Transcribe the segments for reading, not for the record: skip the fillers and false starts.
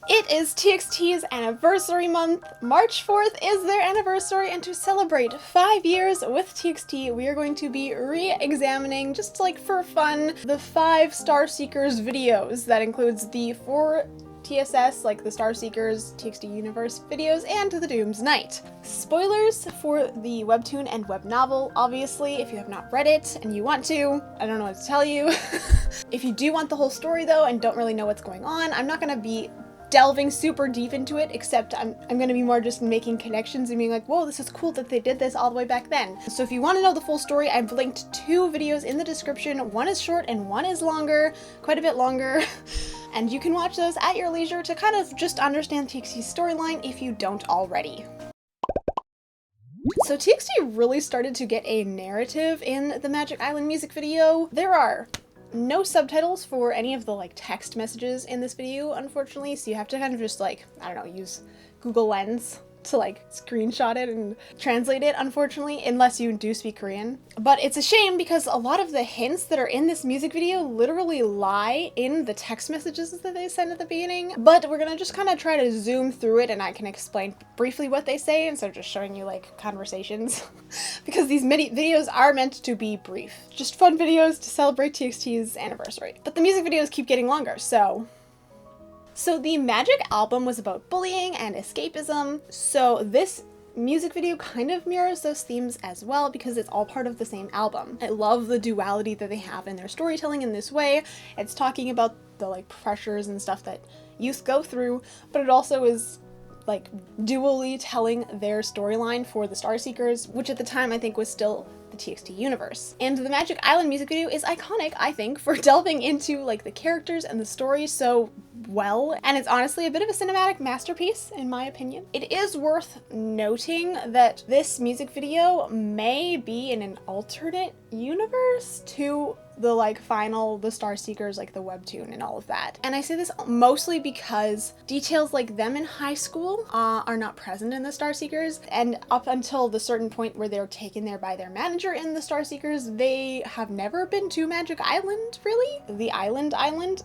It is TXT's anniversary month. March 4th is their anniversary, and to celebrate 5 years with TXT, we are going to be re-examining, just like for fun, the 5 Star Seekers videos. That includes the 4 TSS, like the Star Seekers TXT Universe videos, and the Doom's Night. Spoilers for the webtoon and web novel, obviously, if you have not read it and you want to. I don't know what to tell you. If you do want the whole story though and don't really know what's going on, I'm not gonna be delving super deep into it, except I'm gonna be more just making connections and being like, whoa, this is cool that they did this all the way back then. So if you want to know the full story, I've linked 2 videos in the description. One is short and one is longer, quite a bit longer. And you can watch those at your leisure to kind of just understand TXT's storyline if you don't already. So TXT really started to get a narrative in the Magic Island music video. There are no subtitles for any of the text messages in this video, unfortunately, so you have to kind of just I don't know, use Google Lens to screenshot it and translate it, unfortunately, unless you do speak Korean. But it's a shame because a lot of the hints that are in this music video literally lie in the text messages that they send at the beginning. But we're gonna just kind of try to zoom through it and I can explain briefly what they say instead of just showing you conversations. Because these mini videos are meant to be brief. Just fun videos to celebrate TXT's anniversary. But the music videos keep getting longer, so the Magic album was about bullying and escapism, so this music video kind of mirrors those themes as well because it's all part of the same album. I love the duality that they have in their storytelling in this way. It's talking about the pressures and stuff that youth go through, but it also is dually telling their storyline for the Star Seekers, which at the time I think was still the TXT universe. And the Magic Island music video is iconic, I think, for delving into the characters and the story so well, and it's honestly a bit of a cinematic masterpiece in my opinion. It is worth noting that this music video may be in an alternate universe to the final The Star Seekers, the webtoon and all of that. And I say this mostly because details like them in high school are not present in the Star Seekers, and up until the certain point where they're taken there by their manager in the Star Seekers, they have never been to Magic Island, really. The island,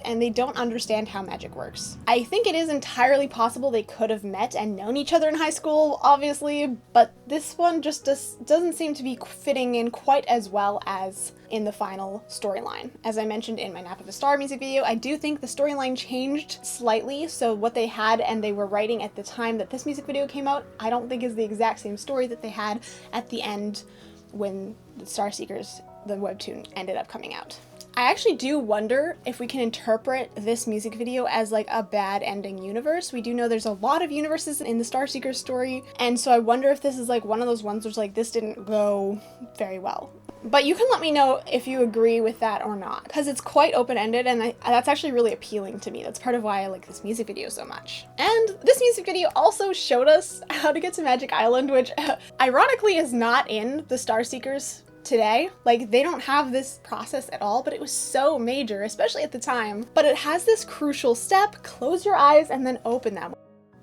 and they don't understand how magic works. I think it is entirely possible they could have met and known each other in high school, obviously, but this one just doesn't seem to be fitting in quite as well as in the final storyline. As I mentioned in my Nap of a Star music video, I do think the storyline changed slightly, so what they had and they were writing at the time that this music video came out, I don't think is the exact same story that they had at the end when the Star Seekers, the webtoon, ended up coming out. I actually do wonder if we can interpret this music video as a bad ending universe. We do know there's a lot of universes in the Star Seekers story, and so I wonder if this is one of those ones where this didn't go very well. But you can let me know if you agree with that or not, because it's quite open-ended and that's actually really appealing to me. That's part of why I like this music video so much. And this music video also showed us how to get to Magic Island, which ironically is not in the Star Seekers today. They don't have this process at all, but it was so major, especially at the time. But it has this crucial step: close your eyes and then open them.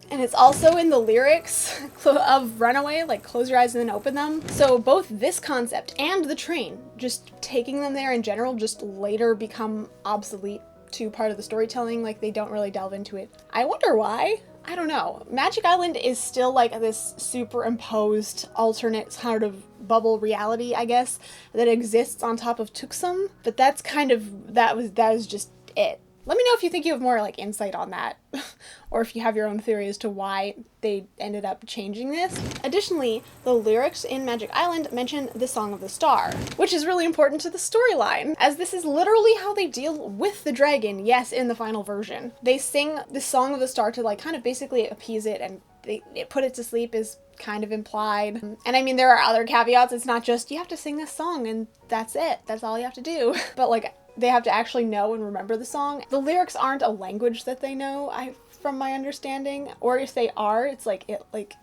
And it's also in the lyrics of Runaway, close your eyes and then open them. So both this concept and the train, just taking them there in general, just later become obsolete to part of the storytelling. They don't really delve into it. I wonder why. I don't know. Magic Island is still this superimposed alternate sort of bubble reality, I guess, that exists on top of Tuksum, but that's kind of, that was just it. Let me know if you think you have more insight on that, or if you have your own theory as to why they ended up changing this. Additionally, the lyrics in Magic Island mention the Song of the Star, which is really important to the storyline, as this is literally how they deal with the dragon, yes, in the final version. They sing the Song of the Star to kind of basically appease it, and they put it to sleep is kind of implied. And I mean, there are other caveats. It's not just, you have to sing this song and that's it. That's all you have to do. But they have to actually know and remember the song. The lyrics aren't a language that they know, from my understanding, or if they are, it's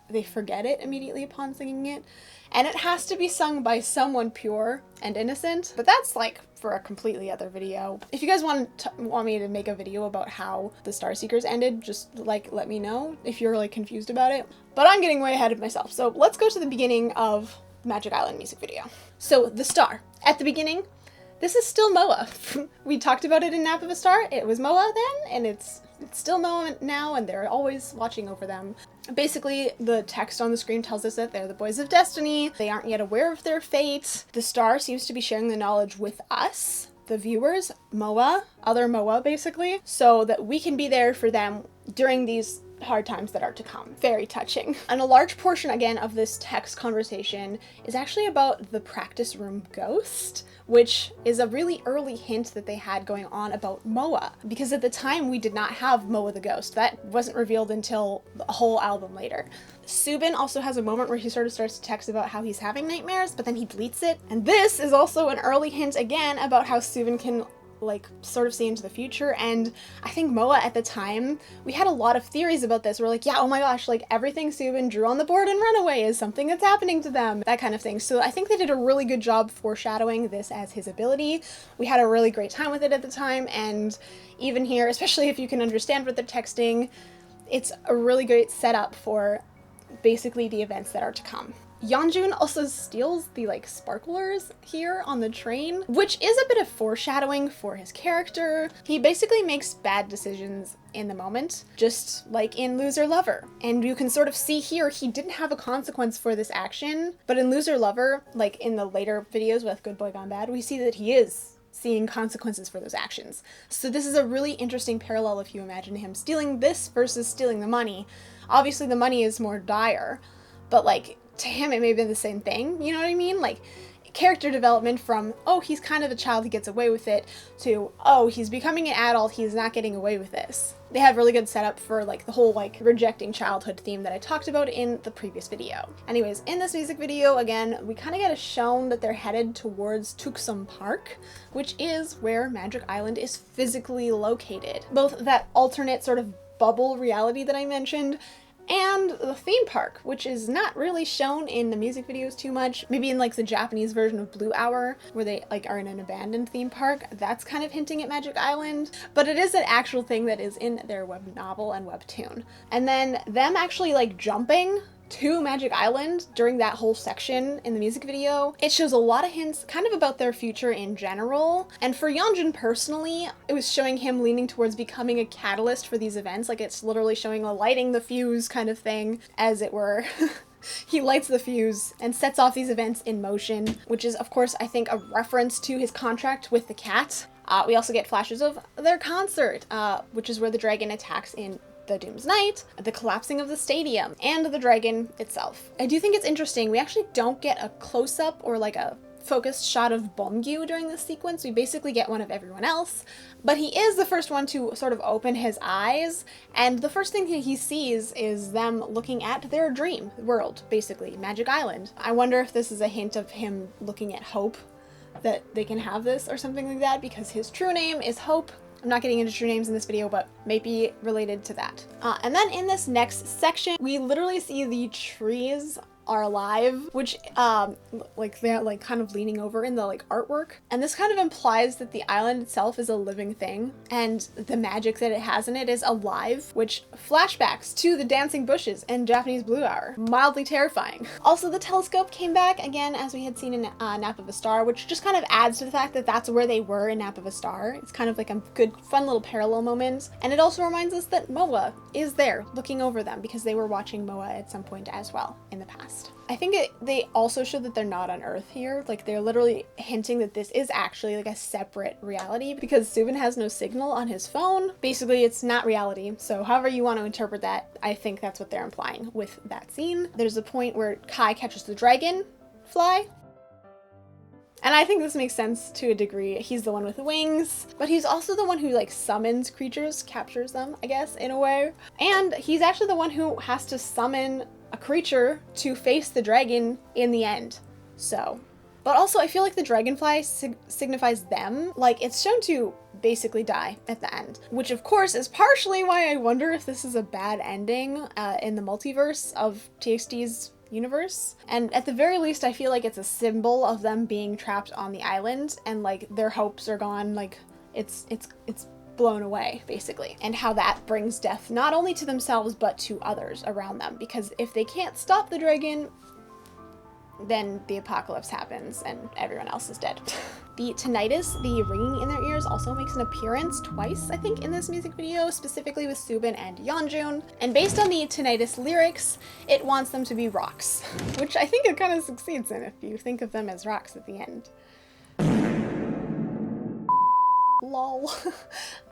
they forget it immediately upon singing it. And it has to be sung by someone pure and innocent, but that's for a completely other video. If you guys want me to make a video about how the Star Seekers ended, just let me know if you're confused about it. But I'm getting way ahead of myself, so let's go to the beginning of Magic Island music video. So the star at the beginning, this is still Moa. We talked about it in Nap of a Star. It was Moa then, and it's it's still Moa now, and they're always watching over them. Basically, the text on the screen tells us that they're the boys of destiny. They aren't yet aware of their fate. The star seems to be sharing the knowledge with us, the viewers, Moa, other Moa basically, so that we can be there for them during these hard times that are to come. Very touching. And a large portion, again, of this text conversation is actually about the practice room ghost, which is a really early hint that they had going on about Moa, because at the time we did not have Moa the ghost. That wasn't revealed until a whole album later. Subin also has a moment where he sort of starts to text about how he's having nightmares, but then he deletes it. And this is also an early hint again about how Subin can like sort of see into the future. And I think Moa at the time, we had a lot of theories about this. We're like, yeah, oh my gosh, like everything Subin drew on the board in Runaway is something that's happening to them, that kind of thing. So I think they did a really good job foreshadowing this as his ability. We had a really great time with it at the time, and even here, especially if you can understand what they're texting, it's a really great setup for basically the events that are to come. Yeonjun also steals the like sparklers here on the train, which is a bit of foreshadowing for his character. He basically makes bad decisions in the moment, just like in Loser Lover. And you can sort of see here, he didn't have a consequence for this action, but in Loser Lover, like in the later videos with Good Boy Gone Bad, we see that he is seeing consequences for those actions. So this is a really interesting parallel if you imagine him stealing this versus stealing the money. Obviously the money is more dire, but like to him it may have been the same thing, you know what I mean? Like character development from, oh, he's kind of a child, he gets away with it, to, oh, he's becoming an adult, he's not getting away with this. They have really good setup for like the whole like rejecting childhood theme that I talked about in the previous video. Anyways, in this music video, again, we kind of get shown that they're headed towards Tuksum Park, which is where Magic Island is physically located. Both that alternate sort of bubble reality that I mentioned, and the theme park, which is not really shown in the music videos too much. Maybe in like the Japanese version of Blue Hour, where they like are in an abandoned theme park, that's kind of hinting at Magic Island, but it is an actual thing that is in their web novel and webtoon. And then them actually like jumping to Magic Island during that whole section in the music video, it shows a lot of hints kind of about their future in general. And for Yeonjun personally, it was showing him leaning towards becoming a catalyst for these events. Like it's literally showing a lighting the fuse kind of thing, as it were. He lights the fuse and sets off these events in motion, which is of course I think a reference to his contract with the cat. We also get flashes of their concert, which is where the dragon attacks in the Doom's Night, the collapsing of the stadium, and the dragon itself. I do think it's interesting, we actually don't get a close-up or like a focused shot of Beomgyu during this sequence. We basically get one of everyone else, but he is the first one to sort of open his eyes, and the first thing he sees is them looking at their dream world, basically, Magic Island. I wonder if this is a hint of him looking at Hope, that they can have this or something like that, because his true name is Hope. I'm not getting into true names in this video, but maybe related to that. And then in this next section, we literally see the trees are alive, which like they're like kind of leaning over in the like artwork, and this kind of implies that the island itself is a living thing and the magic that it has in it is alive, which flashbacks to the dancing bushes in Japanese Blue Hour. Mildly terrifying. Also, the telescope came back again, as we had seen in Nap of a Star, which just kind of adds to the fact that that's where they were in Nap of a Star. It's kind of like a good fun little parallel moment, and it also reminds us that Moa is there looking over them, because they were watching Moa at some point as well in the past. I think they also show that they're not on Earth here. Like they're literally hinting that this is actually like a separate reality, because Subin has no signal on his phone. Basically, it's not reality. So however you want to interpret that, I think that's what they're implying with that scene. There's a point where Kai catches the dragonfly. And I think this makes sense to a degree. He's the one with the wings, but he's also the one who like summons creatures, captures them, I guess, in a way. And he's actually the one who has to summon a creature to face the dragon in the end. So, but also I feel like the dragonfly signifies them. Like it's shown to basically die at the end, which of course is partially why I wonder if this is a bad ending in the multiverse of TXT's universe. And at the very least, I feel like it's a symbol of them being trapped on the island and like their hopes are gone. Like it's blown away, basically, and how that brings death not only to themselves but to others around them, because if they can't stop the dragon, then the apocalypse happens and everyone else is dead. The tinnitus, the ringing in their ears, also makes an appearance twice, I think, in this music video, specifically with Subin and Yeonjun. And based on the tinnitus lyrics, it wants them to be rocks, which I think it kind of succeeds in if you think of them as rocks at the end. Lol.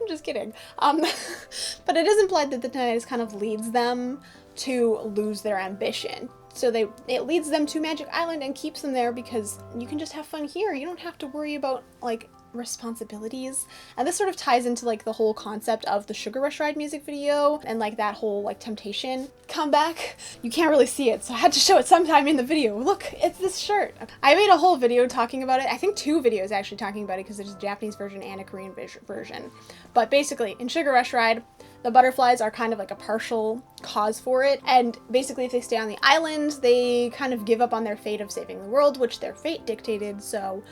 I'm just kidding. But it is implied that the tinnitus kind of leads them to lose their ambition. So it leads them to Magic Island and keeps them there because you can just have fun here. You don't have to worry about like responsibilities. And this sort of ties into like the whole concept of the Sugar Rush Ride music video and like that whole like temptation comeback. You can't really see it, so I had to show it sometime in the video. Look, it's this shirt. I made a whole video talking about it. I think 2 videos actually talking about it because there's a Japanese version and a Korean version. But basically, in Sugar Rush Ride, the butterflies are kind of like a partial cause for it, and basically if they stay on the island, they kind of give up on their fate of saving the world, which their fate dictated, so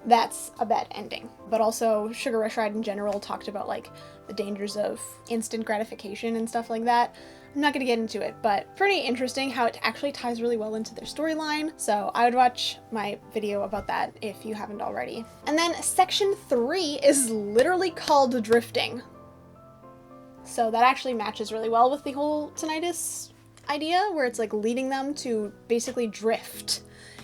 that's a bad ending. But also, Sugar Rush Ride in general talked about like the dangers of instant gratification and stuff like that. I'm not gonna get into it, but pretty interesting how it actually ties really well into their storyline, so I would watch my video about that if you haven't already. And then section 3 is literally called drifting. So that actually matches really well with the whole tinnitus idea, where it's like leading them to basically drift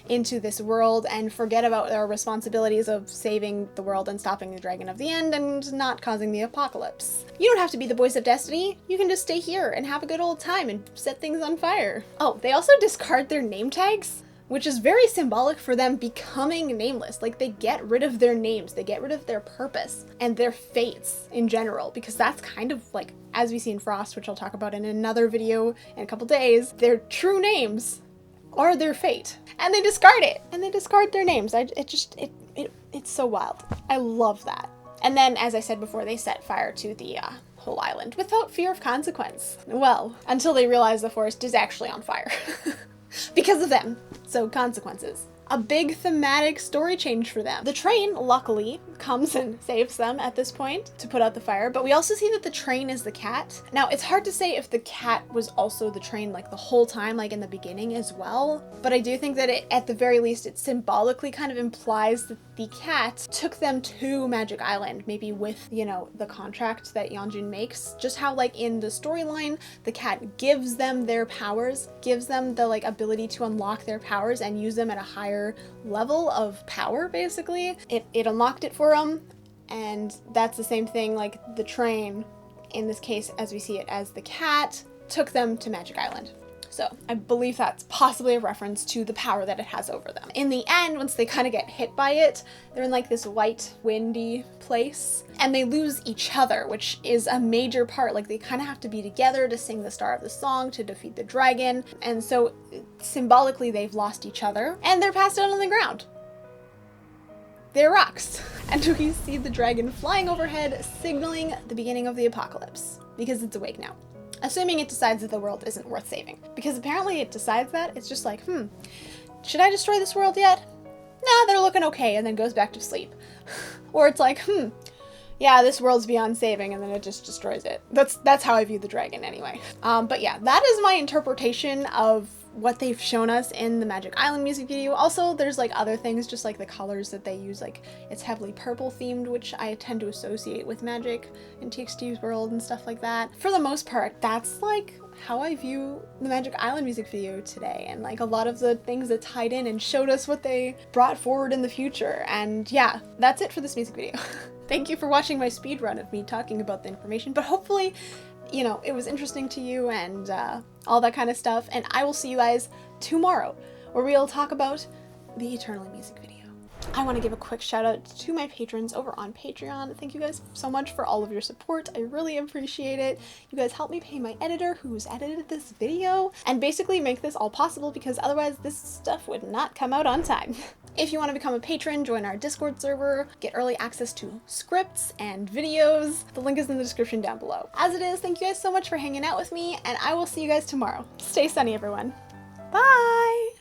into this world and forget about their responsibilities of saving the world and stopping the dragon of the end and not causing the apocalypse. You don't have to be the voice of destiny. You can just stay here and have a good old time and set things on fire. Oh, they also discard their name tags, which is very symbolic for them becoming nameless. Like, they get rid of their names, they get rid of their purpose and their fates in general, because that's kind of like, as we see in Frost, which I'll talk about in another video in a couple days, their true names are their fate. And they discard it, and they discard their names. It's so wild. I love that. And then, as I said before, they set fire to the whole island without fear of consequence. Well, until they realize the forest is actually on fire. Because of them. So consequences. A big thematic story change for them. The train, luckily, comes and saves them at this point to put out the fire, but we also see that the train is the cat. Now, it's hard to say if the cat was also the train like the whole time, like in the beginning as well, but I do think that it, at the very least, it symbolically kind of implies that the cat took them to Magic Island, maybe with, you know, the contract that Yeonjun makes. Just how, like, in the storyline, the cat gives them their powers, gives them the, like, ability to unlock their powers and use them at a higher level of power, basically. It unlocked it for them, and that's the same thing, like, the train, in this case, as we see it as the cat, took them to Magic Island. So I believe that's possibly a reference to the power that it has over them. In the end, once they kind of get hit by it, they're in like this white, windy place, and they lose each other, which is a major part. Like, they kind of have to be together to sing the star of the song to defeat the dragon, and so symbolically they've lost each other, and they're passed out on the ground. They're rocks. And we see the dragon flying overhead, signaling the beginning of the apocalypse, because it's awake now. Assuming it decides that the world isn't worth saving. Because apparently it decides that. It's just like, should I destroy this world yet? Nah, they're looking okay, and then goes back to sleep. Or it's like, yeah, this world's beyond saving, and then it just destroys it. That's how I view the dragon anyway. But yeah, that is my interpretation of what they've shown us in the Magic Island music video. Also, there's like other things, just like the colors that they use, like it's heavily purple themed, which I tend to associate with magic in TXT's world and stuff like that. For the most part, that's like how I view the Magic Island music video today, and like a lot of the things that tied in and showed us what they brought forward in the future. And yeah, that's it for this music video. Thank you for watching my speed run of me talking about the information, but hopefully, you know, it was interesting to you and all that kind of stuff. And I will see you guys tomorrow, where we'll talk about the Eternally music video. I want to give a quick shout out to my patrons over on Patreon. Thank you guys so much for all of your support. I really appreciate it. You guys help me pay my editor who's edited this video and basically make this all possible, because otherwise this stuff would not come out on time. If you want to become a patron, join our Discord server, get early access to scripts and videos. The link is in the description down below. As it is, thank you guys so much for hanging out with me, and I will see you guys tomorrow. Stay sunny, everyone. Bye!